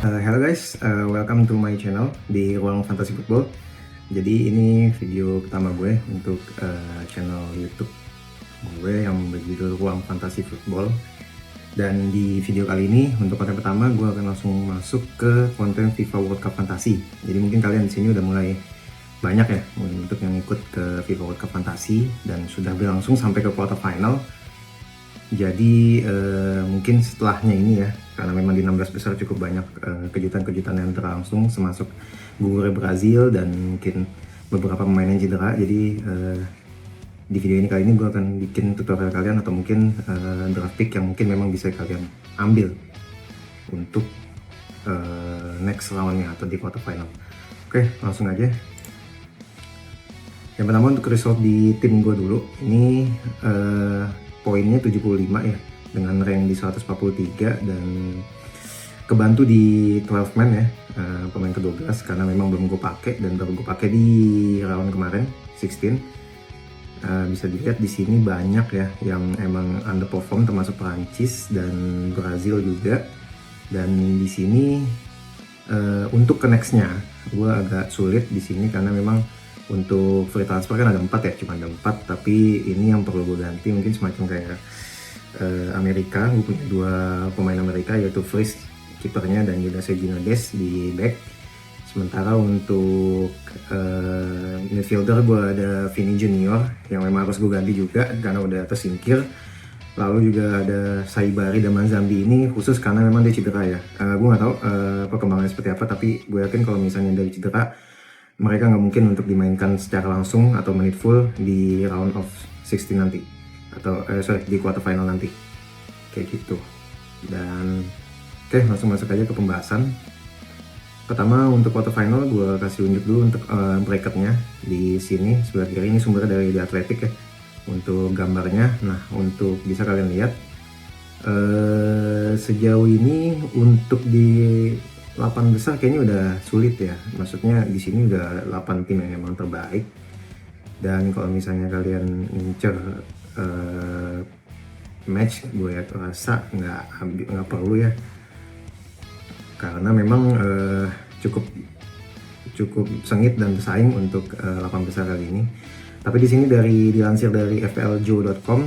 Hello guys, welcome to my channel di Ruang Fantasi Football. Jadi ini video pertama gue untuk channel YouTube gue yang berjudul Ruang Fantasi Football. Dan di video kali ini untuk konten pertama gue akan langsung masuk ke konten FIFA World Cup Fantasi. Jadi mungkin kalian di sini udah mulai banyak ya untuk yang ikut ke FIFA World Cup Fantasi dan sudah berlangsung sampai ke quarter final. Jadi mungkin setelahnya ini ya, karena memang di 16 besar cukup banyak kejutan-kejutan yang terlangsung, termasuk gugur Brazil dan mungkin beberapa pemain yang cedera. Jadi di video ini kali ini gue akan bikin tutorial kalian atau mungkin draft pick yang mungkin memang bisa kalian ambil untuk next lawannya atau di quarter final. Oke, langsung aja. Yang pertama untuk result di tim gue dulu. Ini poinnya 75 ya, dengan rank di 143 dan kebantu di 12 man ya, pemain ke-12 karena memang belum gue pakai dan baru gue pakai di round kemarin 16. Bisa dilihat di sini banyak ya yang emang underperform, termasuk Prancis dan Brazil juga. Dan di sini untuk ke nextnya gue agak sulit di sini karena memang untuk free transfer kan ada 4 ya, cuma ada 4, tapi ini yang perlu gue ganti mungkin semacam kayak Amerika. Gue punya 2 pemain Amerika, yaitu Fries kipernya dan juga Sergio Des di back. Sementara untuk midfielder gue ada Vini Junior yang memang harus gue ganti juga karena udah tersingkir. Lalu juga ada Saibari dan Manzambi ini khusus karena memang dia cedera ya. Gue nggak tahu perkembangannya seperti apa, tapi gue yakin kalau misalnya dari cedera mereka nggak mungkin untuk dimainkan secara langsung atau menit full di round of 16 nanti, atau di quarter final nanti, kayak gitu. Dan oke, langsung masuk aja ke pembahasan. Pertama untuk quarter final gue kasih unjuk dulu untuk bracketnya di sini sebelah kiri. Ini sumbernya dari The Athletic ya untuk gambarnya. Nah, untuk bisa kalian lihat sejauh ini untuk di 8 besar kayaknya udah sulit ya. Maksudnya di sini udah 8 tim yang emang terbaik. Dan kalau misalnya kalian ngincer match, gue rasa nggak perlu ya. Karena memang cukup sengit dan bersaing untuk 8 besar kali ini. Tapi di sini dilansir dari fljo.com,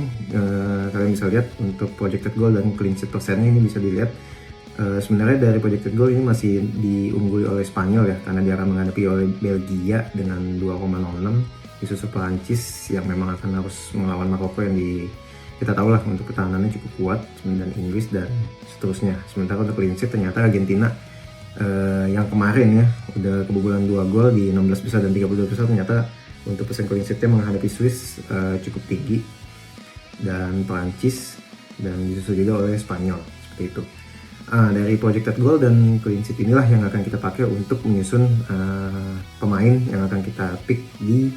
kalian bisa lihat untuk projected goal dan clean sheet persennya ini bisa dilihat. Sebenarnya dari projected goal ini masih diungguli oleh Spanyol ya, karena dia akan menghadapi oleh Belgia dengan 2,06, disusul Perancis yang memang akan harus melawan Maroko yang kita tahu lah untuk pertahanannya cukup kuat, dan Inggris dan seterusnya. Sementara untuk clean sheet ternyata Argentina yang kemarin ya udah kebobolan 2 gol di 16 besar dan 32 besar, ternyata untuk persen clean sheetnya menghadapi Swiss cukup tinggi, dan Perancis, dan disusul juga oleh Spanyol seperti itu. Dari projected goal dan clean sheet inilah yang akan kita pakai untuk menyusun pemain yang akan kita pick di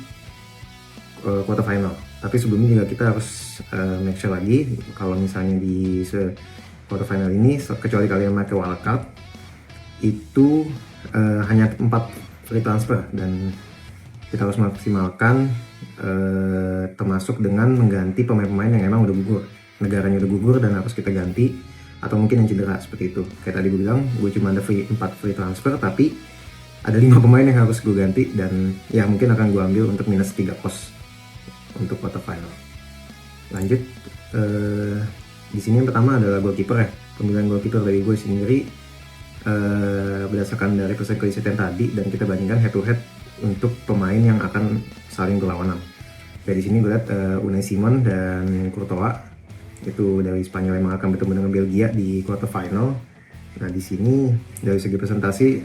quarter final. Tapi sebelumnya juga kita harus make sure lagi kalau misalnya di quarter final ini, kecuali kalian pakai wildcard, itu hanya 4 free transfer dan kita harus maksimalkan, termasuk dengan mengganti pemain-pemain yang emang udah gugur, negaranya udah gugur dan harus kita ganti, atau mungkin yang cedera seperti itu. Kayak tadi gue bilang, gue cuma ada 4 free transfer, tapi ada 5 pemain yang harus gue ganti, dan ya mungkin akan gue ambil untuk minus 3 pos untuk quarter final. Lanjut, di sini yang pertama adalah goalkeeper ya. Pemilihan goalkeeper dari gue sendiri berdasarkan dari persen clean sheet yang tadi, dan kita bandingkan head to head untuk pemain yang akan saling berlawanan. Kayak di sini gue lihat Unai Simon dan Courtois itu dari Spanyol yang akan bertemu dengan Belgia di quarter final. Nah, di sini dari segi presentasi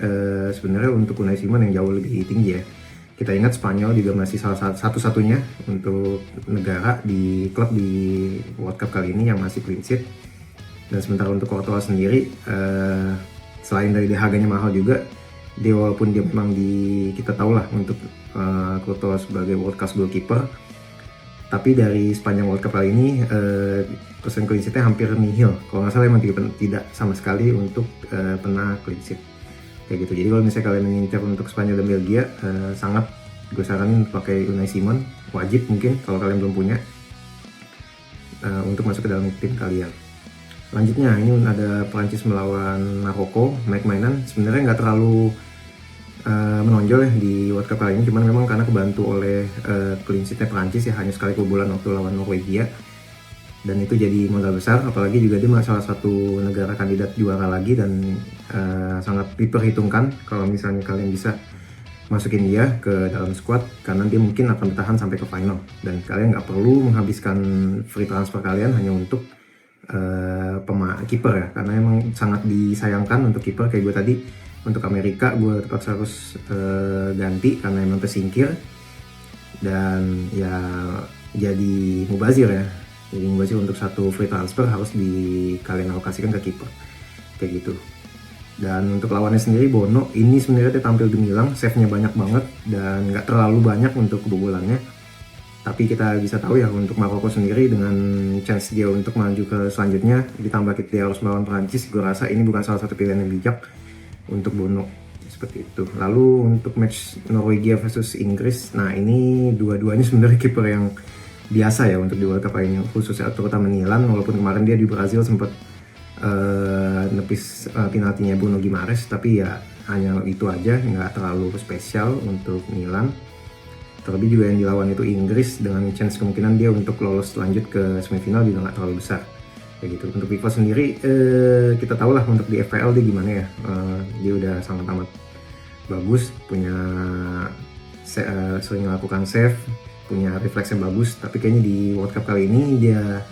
sebenarnya untuk Unai Simon yang jauh lebih tinggi ya. Kita ingat Spanyol juga masih salah satu-satunya untuk negara di klub di World Cup kali ini yang masih clean sheet. Dan sementara untuk Courtois sendiri, selain dari harganya mahal juga, walaupun dia memang kita tahu lah untuk Courtois sebagai world class goalkeeper, tapi dari sepanjang World Cup kali ini persen clean sheet-nya hampir nihil. Kalau nggak salah emang tidak sama sekali untuk pernah clean sheet kayak gitu. Jadi kalau misalnya kalian mengincar untuk Spanyol dan Belgia, sangat gue saranin pakai Unai Simon, wajib mungkin kalau kalian belum punya, untuk masuk ke dalam tim kalian. Selanjutnya ini ada Prancis melawan Maroko, mainan sebenarnya nggak terlalu menonjol ya di World Cup kali ini, cuman memang karena kebantu oleh clean sheet-nya Prancis ya, hanya sekali kebobolan waktu lawan Norwegia, dan itu jadi modal besar, apalagi juga dia salah satu negara kandidat juara lagi, dan sangat diperhitungkan kalau misalnya kalian bisa masukin dia ke dalam squad, karena dia mungkin akan bertahan sampai ke final, dan kalian nggak perlu menghabiskan free transfer kalian hanya untuk kiper ya, karena emang sangat disayangkan untuk kiper. Kayak gue tadi untuk Amerika gue terpaksa harus ganti karena emang tersingkir, dan ya jadi mubazir ya, jadi mubazir untuk satu free transfer harus kalian alokasikan ke kiper kayak gitu. Dan untuk lawannya sendiri Bono, ini sebenarnya dia tampil gemilang, save-nya banyak banget dan nggak terlalu banyak untuk kebobolannya. Tapi kita bisa tahu ya untuk Maroko sendiri dengan chance dia untuk maju ke selanjutnya, ditambah dia harus melawan Prancis, gue rasa ini bukan salah satu pilihan yang bijak untuk Bono, seperti itu. Lalu untuk match Norwegia versus Inggris, nah ini dua-duanya sebenarnya kiper yang biasa ya untuk di World Cup ini, khususnya terutama Milan, walaupun kemarin dia di Brazil sempat nepis penaltinya Bruno Guimaraes, tapi ya hanya itu aja, nggak terlalu spesial untuk Milan. Terlebih juga yang dilawan itu Inggris, dengan chance kemungkinan dia untuk lolos lanjut ke semifinal juga nggak terlalu besar kayak gitu. Untuk Pickford sendiri kita tahu lah untuk di FPL dia gimana ya, dia udah sangat amat bagus, punya sering melakukan save, punya refleks yang bagus, tapi kayaknya di World Cup kali ini dia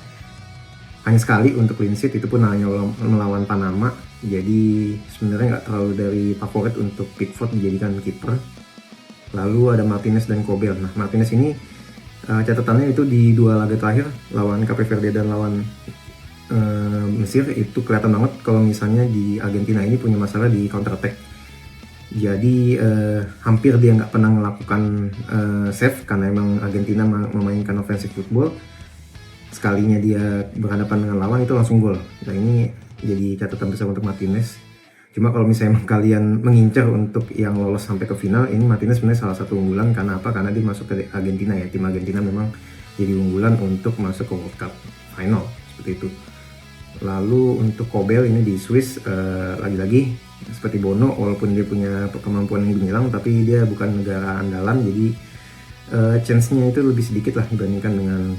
hanya sekali untuk clean sheet, itu pun hanya melawan Panama. Jadi sebenarnya nggak terlalu dari favorit untuk Pickford dijadikan kiper. Lalu ada Martinez dan Kobel. Nah, Martinez ini catatannya itu di dua laga terakhir lawan Cape Verde dan lawan Mesir, itu kelihatan banget kalau misalnya di Argentina ini punya masalah di counter attack. Jadi hampir dia nggak pernah melakukan save karena emang Argentina memainkan offensive football. Sekalinya dia berhadapan dengan lawan itu langsung gol. Nah, ini jadi catatan besar untuk Martinez. Cuma kalau misalnya kalian mengincar untuk yang lolos sampai ke final, ini Martinez sebenarnya salah satu unggulan. Karena apa? Karena dia masuk ke Argentina ya. Tim Argentina memang jadi unggulan untuk masuk ke World Cup final, seperti itu. Lalu untuk Kobel ini di Swiss, lagi-lagi seperti Bono, walaupun dia punya kemampuan yang gemilang, tapi dia bukan negara andalan, jadi chance-nya itu lebih sedikit lah dibandingkan dengan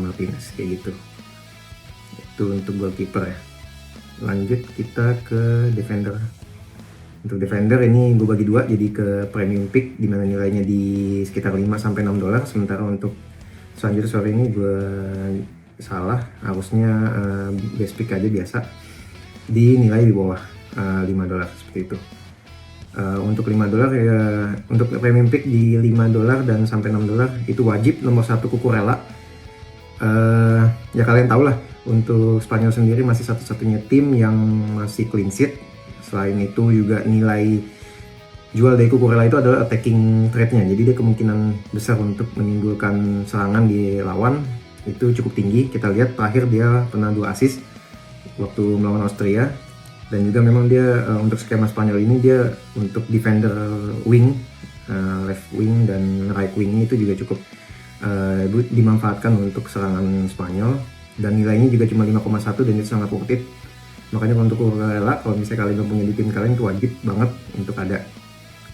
Martinez kayak gitu. Itu untuk goalkeeper ya. Lanjut kita ke defender. Untuk defender ini gue bagi dua, jadi ke premium pick dimana nilainya di sekitar 5-6 dolar. Sementara untuk selanjutnya sore ini gue salah, harusnya base pick aja biasa, dinilai di bawah 5 dolar seperti itu. Untuk 5 dolar ya, untuk premium pick di 5 dolar dan sampai 6 dolar itu wajib nomor 1 Cucurella. Ya kalian tahu lah, untuk Spanyol sendiri masih satu-satunya tim yang masih clean sheet. Selain itu juga nilai jual dari Cucurella itu adalah attacking trade-nya, jadi dia kemungkinan besar untuk menimbulkan serangan di lawan itu cukup tinggi. Kita lihat terakhir dia pernah 2 assist waktu melawan Austria. Dan juga memang dia untuk skema Spanyol ini dia untuk defender wing, left wing dan right wing itu juga cukup dimanfaatkan untuk serangan Spanyol, dan nilainya juga cuma 5,1 dan itu sangat worth it. Makanya untuk Cucurella, kalau misalnya kalian punya di tim kalian itu wajib banget untuk ada.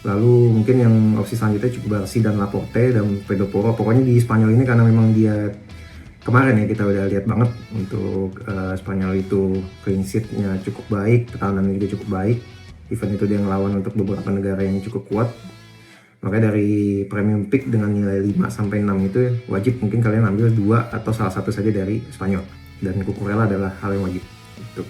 Lalu mungkin yang opsi selanjutnya cukup Barsi dan Laporte dan Pedro Porro. Pokoknya di Spanyol ini karena memang dia kemarin ya kita udah lihat banget untuk Spanyol itu clean sheet-nya cukup baik, pertahanannya juga cukup baik. Event itu dia ngelawan untuk beberapa negara yang cukup kuat. Makanya dari premium pick dengan nilai 5-6 itu wajib mungkin kalian ambil 2 atau salah satu saja dari Spanyol. Dan Cucurella adalah hal yang wajib. Gitu.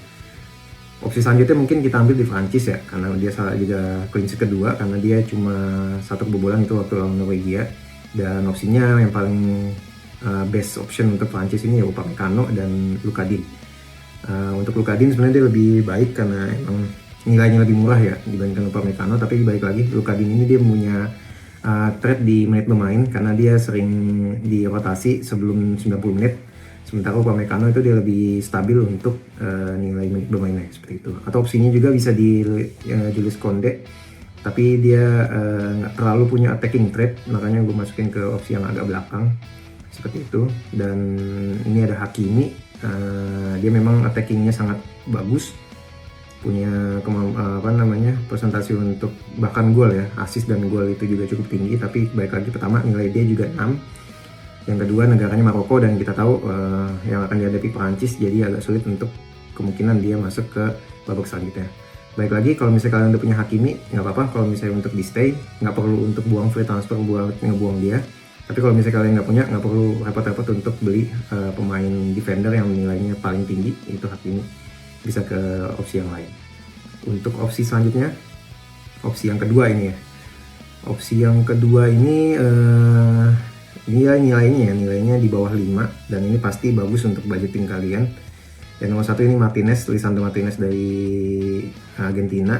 Opsi selanjutnya mungkin kita ambil di Prancis ya, karena dia juga clean sheet kedua, karena dia cuma 1 kebobolan itu waktu lawan Norwegia. Dan opsinya yang paling best option untuk Prancis ini ya Upamecano dan Lucadin. Untuk Lucadin sebenarnya dia lebih baik karena emang nilainya lebih murah ya dibandingkan Upamecano, tapi baik lagi Lucadin ini dia punya trade di menit bermain karena dia sering dirotasi sebelum 90 menit. Sementara Upamecano itu dia lebih stabil untuk nilai menit bermainnya seperti itu. Atau opsinya juga bisa di Jules Koundé, tapi dia nggak terlalu punya attacking trade, makanya gue masukin ke opsi yang agak belakang seperti itu. Dan ini ada Hakimi di dia memang attackingnya sangat bagus, punya presentasi untuk bahkan gol ya, assist dan gol itu juga cukup tinggi. Tapi baik lagi, pertama nilai dia juga 6, yang kedua negaranya Maroko, dan kita tahu yang akan dihadapi Perancis, jadi agak sulit untuk kemungkinan dia masuk ke babak selanjutnya. Baik lagi, kalau misalnya kalian udah punya Hakimi, nggak apa-apa kalau misalnya untuk di stay, nggak perlu untuk buang free transfer buat ngebuang dia. Tapi kalau misalnya kalian nggak punya, nggak perlu repot-repot untuk beli pemain defender yang nilainya paling tinggi, itu Hakimi. Bisa ke opsi yang lain. Untuk opsi selanjutnya, opsi yang kedua ini ya. Opsi yang kedua ini ya nilainya di bawah 5, dan ini pasti bagus untuk budgeting kalian. Yang nomor satu ini Martinez, Lisandro Martinez dari Argentina.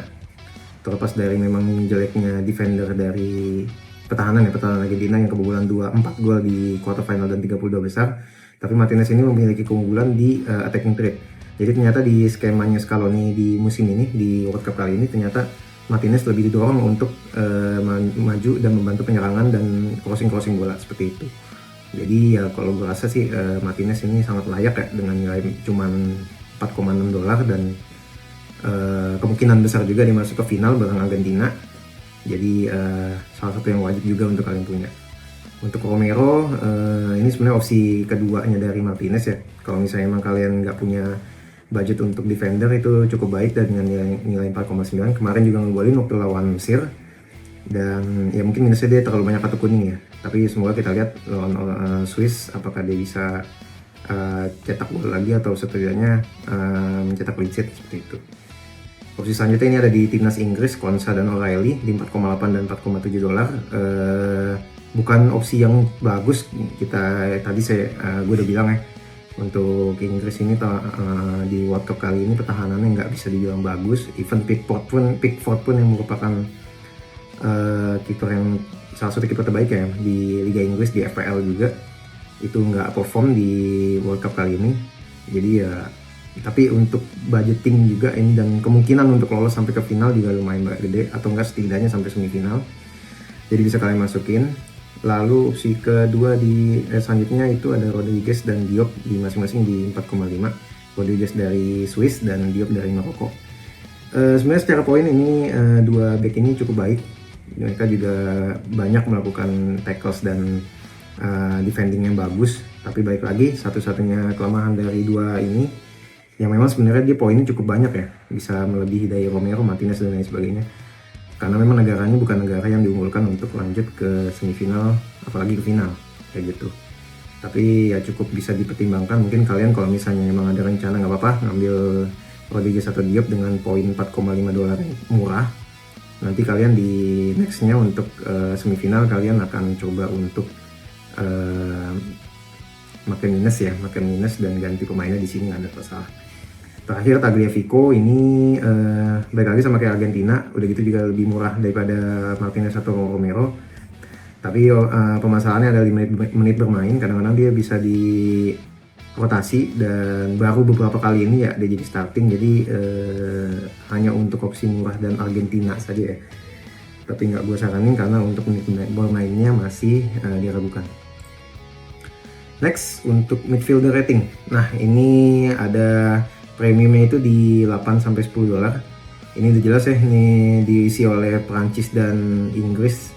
Terlepas dari memang jeleknya defender dari pertahanan Argentina yang kebobolan 4 gol di quarter final dan 32 besar, tapi Martinez ini memiliki keunggulan di attacking trade. Jadi ternyata di skemanya Scaloni di musim ini, di World Cup kali ini, ternyata Martinez lebih didorong untuk maju dan membantu penyerangan dan crossing bola seperti itu. Jadi ya kalau gue rasa sih Martinez ini sangat layak ya, dengan nilai cuman $4,6, dan kemungkinan besar juga dia masuk ke final bareng Argentina. Jadi salah satu yang wajib juga untuk kalian punya. Untuk Romero, ini sebenarnya opsi keduanya dari Martinez ya. Kalau misalnya emang kalian nggak punya budget untuk defender, itu cukup baik, dan dengan nilai 4,9. Kemarin juga ngegolin waktu lawan Mesir, dan ya mungkin minusnya dia terlalu banyak kartu kuning ya. Tapi semoga kita lihat lawan Swiss apakah dia bisa cetak gol lagi, atau setidaknya mencetak clean sheet seperti itu. Opsi selanjutnya ini ada di timnas Inggris, Konsa dan O'Reilly di 4,8 dan $4,7. Bukan opsi yang bagus, gue udah bilang ya, untuk Inggris ini di World Cup kali ini pertahanannya nggak bisa dibilang bagus. Even Pickford pun yang merupakan kiper yang salah satu kiper terbaik ya di Liga Inggris, di FPL juga, itu nggak perform di World Cup kali ini. Jadi ya, tapi untuk budgeting juga ini, dan kemungkinan untuk lolos sampai ke final juga lumayan gede, atau enggak setidaknya sampai semifinal. Jadi bisa kalian masukin. Lalu opsi kedua selanjutnya itu ada Rodriguez dan Diop di masing-masing di 4,5. Rodriguez dari Swiss dan Diop dari Maroko. Sebenarnya secara poin ini dua back ini cukup baik. Mereka juga banyak melakukan tackles dan defending yang bagus. Tapi baik lagi, satu-satunya kelemahan dari dua ini, yang memang sebenarnya dia poinnya cukup banyak ya, bisa melebihi dari Romero, Martinez dan lain sebagainya. Karena memang negaranya bukan negara yang diunggulkan untuk lanjut ke semifinal, apalagi ke final kayak gitu. Tapi ya cukup bisa dipertimbangkan. Mungkin kalian kalau misalnya memang ada rencana, nggak apa-apa ngambil Rodriguez atau Diop dengan poin $4,5 murah. Nanti kalian di nextnya untuk semifinal kalian akan coba untuk makan minus dan ganti pemainnya di sini, nggak ada masalah. Terakhir Tagliafico ini baik lagi sama kayak Argentina, udah gitu juga lebih murah daripada Martinez atau Romero. Tapi permasalahannya ada 5 menit bermain, kadang-kadang dia bisa di rotasi, dan baru beberapa kali ini ya dia jadi starting. Jadi hanya untuk opsi murah dan Argentina saja ya. Tapi nggak gue saranin karena untuk menit bermainnya masih diragukan. Next, untuk midfielder rating. Nah, ini ada premiumnya itu di $8-10. Ini udah jelas ya, ini diisi oleh Prancis dan Inggris,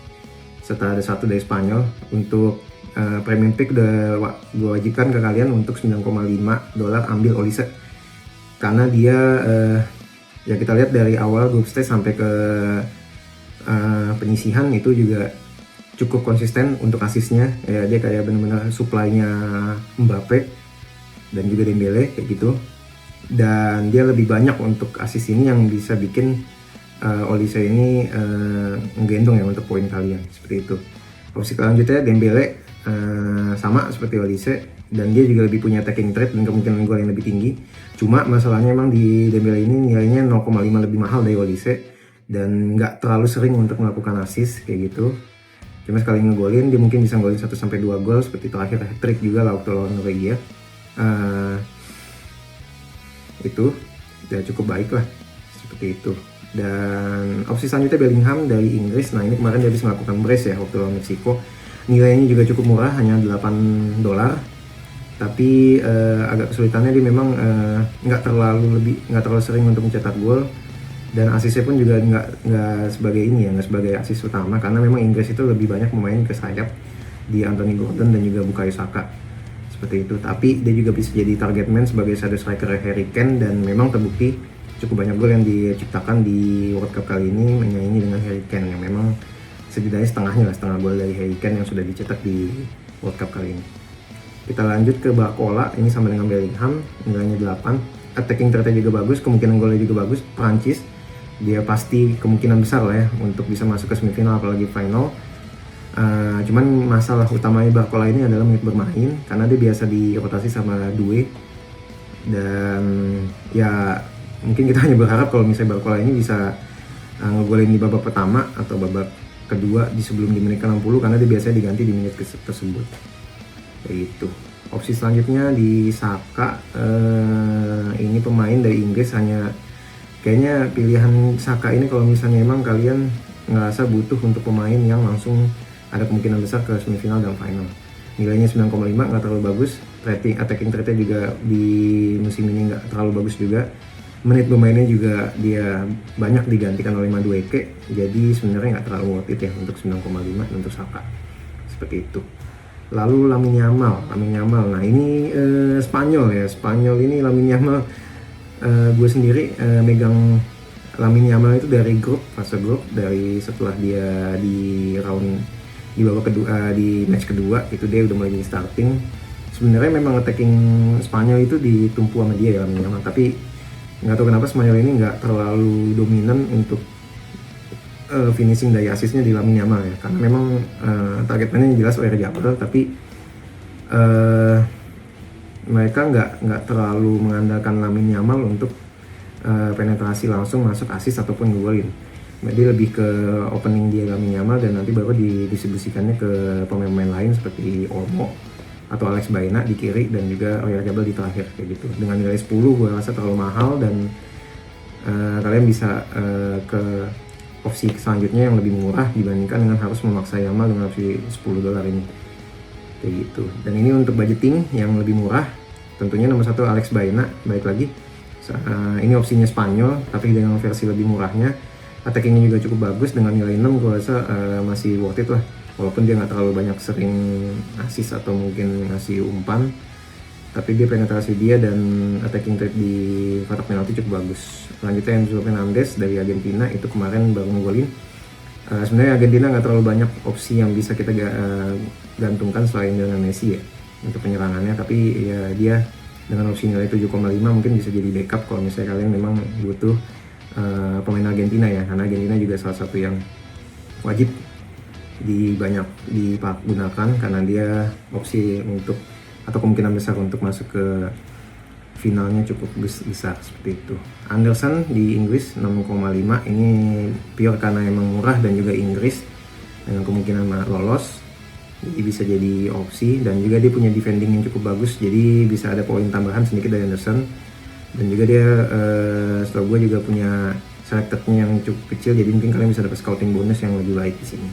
serta ada satu dari Spanyol. Untuk premium pick udah gue wajibkan ke kalian untuk $9,5 ambil Olise. Karena dia ya kita lihat dari awal group stage sampai ke penyisihan itu juga cukup konsisten untuk asisnya ya. Dia kayak bener-bener supply-nya Mbappe dan juga Dembele kayak gitu. Dan dia lebih banyak untuk asis ini, yang bisa bikin Olise ini menggendong ya untuk poin kalian seperti itu. Opsi selanjutnya Dembele sama seperti Olise, dan dia juga lebih punya attacking threat dan kemungkinan gol yang lebih tinggi. Cuma masalahnya emang di Dembele ini nilainya 0,5 lebih mahal dari Olise, dan nggak terlalu sering untuk melakukan assist kayak gitu. Cuma sekali ngegolin dia mungkin bisa ngegolin 1-2 gol, seperti terakhir hat-trick juga lah waktu lawan Norwegia. Itu udah cukup baik lah seperti itu. Dan opsi selanjutnya Bellingham dari Inggris. Nah, ini kemarin dia habis melakukan brace ya waktu lawan Meksiko. Nilainya juga cukup murah, hanya $8. Tapi agak kesulitannya dia memang nggak terlalu sering untuk mencetak gol, dan asisnya pun juga nggak sebagai ini ya, nggak sebagai asis utama, karena memang Inggris itu lebih banyak memain ke sayap di Anthony Gordon dan juga Bukayo Saka seperti itu. Tapi dia juga bisa jadi target man sebagai shadow striker Harry Kane, dan memang terbukti cukup banyak gol yang diciptakan di World Cup kali ini menyaingi dengan Harry Kane yang memang setidaknya setengah gol dari Harry Kane yang sudah dicetak di World Cup kali ini. Kita lanjut ke Barcola, ini sama dengan Bellingham, nilainya 8. Attacking threat juga bagus, kemungkinan golnya juga bagus. Prancis, dia pasti kemungkinan besar lah ya untuk bisa masuk ke semifinal apalagi final. Cuman masalah utamanya Barcola ini adalah menit bermain, karena dia biasa dirotasi sama Doué. Dan ya mungkin kita hanya berharap kalau misalnya Barcola ini bisa ngegolin di babak pertama atau babak kedua sebelum di menit ke-60, karena dia biasanya diganti di menit tersebut. Kayak gitu. Opsi selanjutnya di Saka, ini pemain dari Inggris, hanya kayaknya pilihan Saka ini kalau misalnya emang kalian ngerasa butuh untuk pemain yang langsung ada kemungkinan besar ke semifinal dan final. Nilainya 9,5, nggak terlalu bagus. Attacking rate juga di musim ini nggak terlalu bagus juga. Menit bermainnya juga dia banyak digantikan oleh Madueke, jadi sebenarnya nggak terlalu worth it ya untuk 9,5 untuk Saka. Seperti itu. Lalu Lamine Yamal. Nah ini Spanyol ini Lamine Yamal, gue sendiri megang Lamine Yamal itu dari fase grup, dari setelah dia di babak kedua, di match kedua itu dia udah mulai di starting. Sebenarnya memang attacking Spanyol itu ditumpu sama dia ya Lamine Yamal, tapi nggak tahu kenapa Spanyol ini nggak terlalu dominan untuk finishing dari asisnya di Lamine Yamal ya, karena memang targetnya jelas Oyarzabal, tapi mereka nggak terlalu mengandalkan Lamine Yamal untuk penetrasi langsung masuk asis ataupun ngegolin. Dia lebih ke opening dia Lamine Yamal, dan nanti baru didistribusikannya ke pemain-pemain lain seperti Olmo atau Alex Baena di kiri, dan juga Oyarzabal di terakhir kayak gitu. Dengan nilai 10 gue rasa terlalu mahal, dan kalian bisa ke opsi selanjutnya yang lebih murah dibandingkan dengan harus memaksa Yamal dengan opsi $10 ini kayak gitu. Dan ini untuk budgeting yang lebih murah, tentunya nomor 1 Alex Baena. Baik lagi, ini opsinya Spanyol tapi dengan versi lebih murahnya. Attackingnya juga cukup bagus, dengan nilai 6 gue rasa masih worth it lah, walaupun dia nggak terlalu banyak sering assist atau mungkin ngasih umpan, tapi dia penetrasi dia dan attacking rate di kotak penalti cukup bagus. Selanjutnya Enzo Fernandez dari Argentina, itu kemarin baru ngegolin. Sebenarnya Argentina nggak terlalu banyak opsi yang bisa kita gantungkan selain dengan Messi ya untuk penyerangannya, tapi ya dia dengan opsi nilai 7,5 mungkin bisa jadi backup kalau misalnya kalian memang butuh pemain Argentina ya, karena Argentina juga salah satu yang wajib digunakan karena dia opsi untuk atau kemungkinan besar untuk masuk ke finalnya cukup besar seperti itu. Anderson di Inggris 6,5, ini pure karena emang murah dan juga Inggris dengan kemungkinan lolos, jadi bisa jadi opsi, dan juga dia punya defending yang cukup bagus, jadi bisa ada poin tambahan sedikit dari Anderson. Dan juga dia setahu gue juga punya selectednya yang cukup kecil, jadi mungkin kalian bisa dapat scouting bonus yang lebih baik di sini.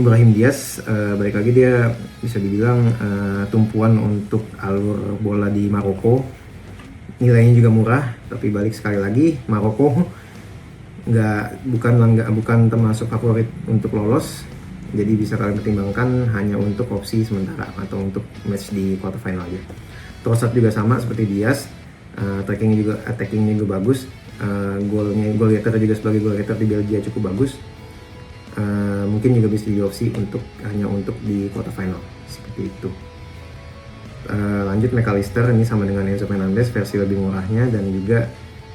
Brahim Diaz, balik lagi dia bisa dibilang tumpuan untuk alur bola di Maroko. Nilainya juga murah, tapi balik sekali lagi Maroko bukan termasuk favorit untuk lolos, jadi bisa kalian pertimbangkan hanya untuk opsi sementara atau untuk match di quarter final aja. Trossard juga sama seperti Diaz, attackingnya juga bagus, goal getter juga sebagai goal getter di Belgia cukup bagus. Mungkin juga bisa diopsi hanya untuk di quarter final seperti itu. Lanjut McAllister, ini sama dengan Enzo Fernandez versi lebih murahnya, dan juga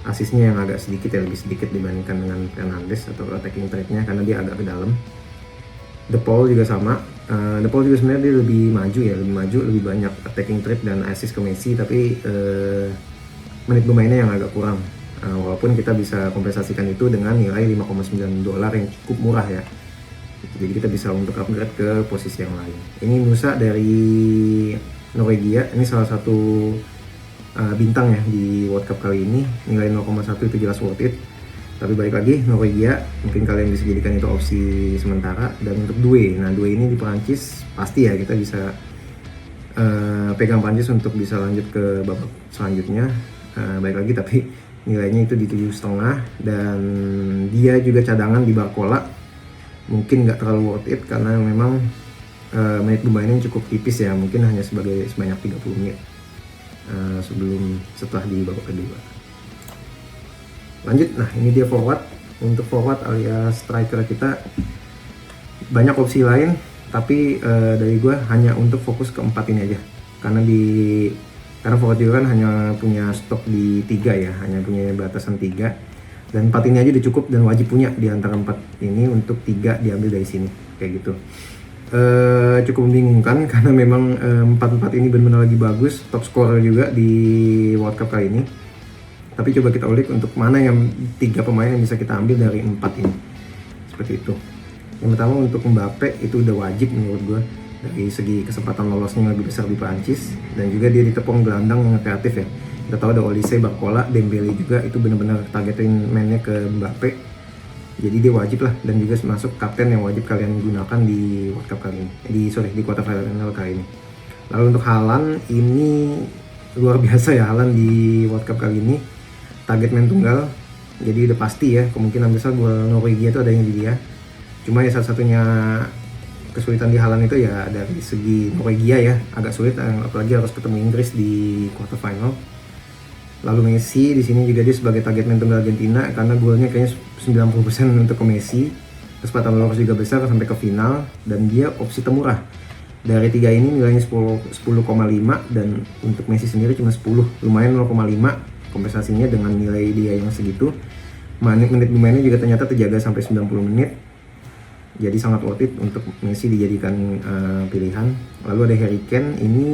asisnya yang agak lebih sedikit dibandingkan dengan Fernandes atau attacking trade-nya karena dia agak ke dalam. De Paul juga sama. De Paul juga sebenarnya dia lebih maju, lebih banyak attacking trade dan assist ke Messi, tapi menit bermainnya yang agak kurang. Walaupun kita bisa kompensasikan itu dengan nilai $5,9 yang cukup murah ya. Jadi kita bisa untuk upgrade ke posisi yang lain. Ini Nusa dari Norwegia, ini salah satu bintang ya di World Cup kali ini. Nilai 0,1 itu jelas worth it. Tapi balik lagi, Norwegia mungkin kalian bisa jadikan itu opsi sementara. Dan untuk Doué, ini di Perancis pasti ya kita bisa pegang Prancis untuk bisa lanjut ke babak selanjutnya. Baik lagi tapi nilainya itu di 7,5, dan dia juga cadangan di Barcola. Mungkin nggak terlalu worth it karena memang menit bermainnya cukup tipis ya, mungkin hanya sebanyak 30 menit setelah di babak kedua. Lanjut, nah ini dia forward. Untuk forward alias striker kita banyak opsi lain, tapi dari gue hanya untuk fokus ke 4 ini aja, karena forward juga kan hanya punya stok di 3 ya, hanya punya batasan 3, dan 4 ini aja udah cukup dan wajib punya di antara 4 ini untuk 3 diambil dari sini kayak gitu. Cukup membingungkan karena memang 4-4 ini benar-benar lagi bagus, top scorer juga di World Cup kali ini. Tapi coba kita ulik untuk mana yang 3 pemain yang bisa kita ambil dari 4 ini, seperti itu. Yang pertama untuk Mbappe, itu udah wajib menurut gue dari segi kesempatan lolosnya yang lebih besar di Prancis, dan juga dia ditepung gelandang yang kreatif ya. Kita tahu ada Olise, Barcola, Dembele juga itu benar-benar targetin mainnya ke Mbappe. Jadi dia wajib lah, dan juga masuk kapten yang wajib kalian gunakan di World Cup kali ini, di quarter final kali ini. Lalu untuk Haaland, ini luar biasa ya Haaland di World Cup kali ini, target main tunggal. Jadi udah pasti ya kemungkinan besar gol Norwegia itu adanya di dia. Cuma ya satu-satunya kesulitan di Haaland itu ya dari segi Norwegia ya, agak sulit apalagi harus ketemu Inggris di quarter final. Lalu Messi di sini juga dia sebagai target man tunggal Argentina karena golnya kayaknya 90% untuk ke Messi. Kesempatan lolos juga besar sampai ke final, dan dia opsi termurah. Dari 3 ini nilainya 10,5, dan untuk Messi sendiri cuma 10. Lumayan 0,5 kompensasinya dengan nilai dia yang segitu. Menit bermainnya juga ternyata terjaga sampai 90 menit. Jadi sangat worth it untuk Messi dijadikan pilihan. Lalu ada Harry Kane, ini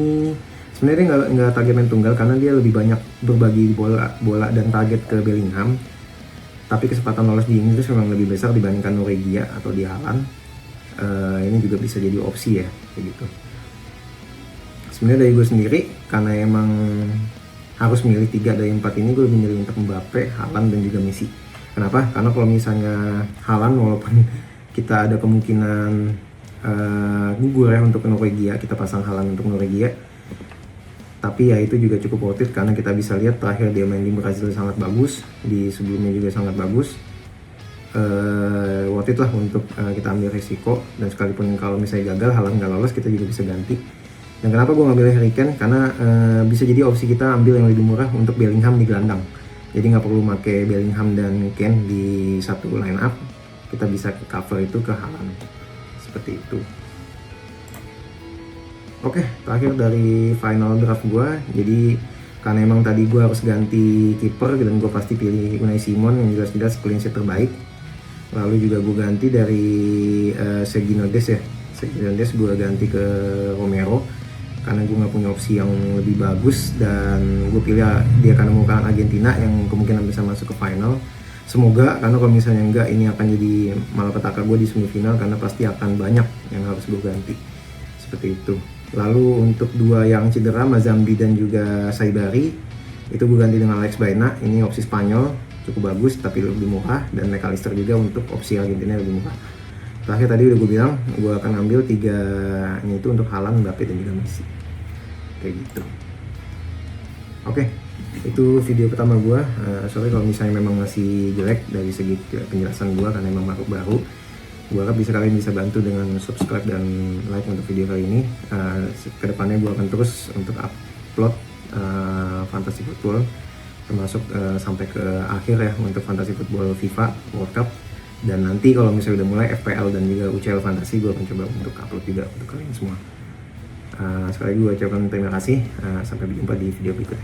sebenarnya nggak target main tunggal karena dia lebih banyak berbagi bola dan target ke Bellingham. Tapi kesempatan lolos di Inggris memang lebih besar dibandingkan Norwegia atau di Haaland. Ini juga bisa jadi opsi ya, kayak gitu. Sebenarnya dari gue sendiri, karena emang harus milih 3 dari 4 ini, gue lebih milih untuk Mbappe, Haaland, dan juga Messi. Kenapa? Karena kalau misalnya Haaland, walaupun kita ada kemungkinan gugur ya untuk Norwegia, kita pasang Haaland untuk Norwegia, tapi ya itu juga cukup worth it karena kita bisa lihat terakhir dia main di Brazil sangat bagus, di sebelumnya juga sangat bagus. Worth it lah untuk kita ambil risiko, dan sekalipun kalau misalnya gagal Haaland nggak lolos, kita juga bisa ganti. Dan kenapa gue ngambil Harry Kane? Karena bisa jadi opsi kita ambil yang lebih murah untuk Bellingham di gelandang, jadi nggak perlu pakai Bellingham dan Kane di satu line up, kita bisa cover itu ke Haaland, seperti itu. Oke, terakhir dari final draft gue. Jadi karena emang tadi gue harus ganti kiper, dan gue pasti pilih Unai Simon yang jelas-jelas clean sheet terbaik. Lalu juga gue ganti dari Sergio Des ya, Sergio Des gue ganti ke Romero karena gue nggak punya opsi yang lebih bagus, dan gue pilih dia karena menggunakan Argentina yang kemungkinan bisa masuk ke final. Semoga, karena kalau misalnya enggak, ini akan jadi malapetaka gue di semifinal karena pasti akan banyak yang harus gue ganti, seperti itu. Lalu untuk 2 yang cedera, Mazambi dan juga Saibari, itu gue ganti dengan Alex Baena. Ini opsi Spanyol, cukup bagus tapi lebih murah, dan McAllister juga untuk opsi Argentina lebih murah. Terakhir tadi udah gue bilang, gue akan ambil 3 ini itu untuk Haaland, Mbappe, dan juga Messi, kayak gitu. Oke, itu video pertama gue. Sorry kalau misalnya memang masih jelek dari segi penjelasan gue karena memang baru. Gue harap kalian bisa bantu dengan subscribe dan like untuk video kali ini. Kedepannya gue akan terus untuk upload Fantasy Football, termasuk sampai ke akhir ya untuk Fantasy Football FIFA World Cup. Dan nanti kalau misalnya udah mulai FPL dan juga UCL Fantasy, gue akan coba untuk upload juga untuk kalian semua. Sekali lagi gue ucapkan terima kasih. Sampai berjumpa di video berikutnya.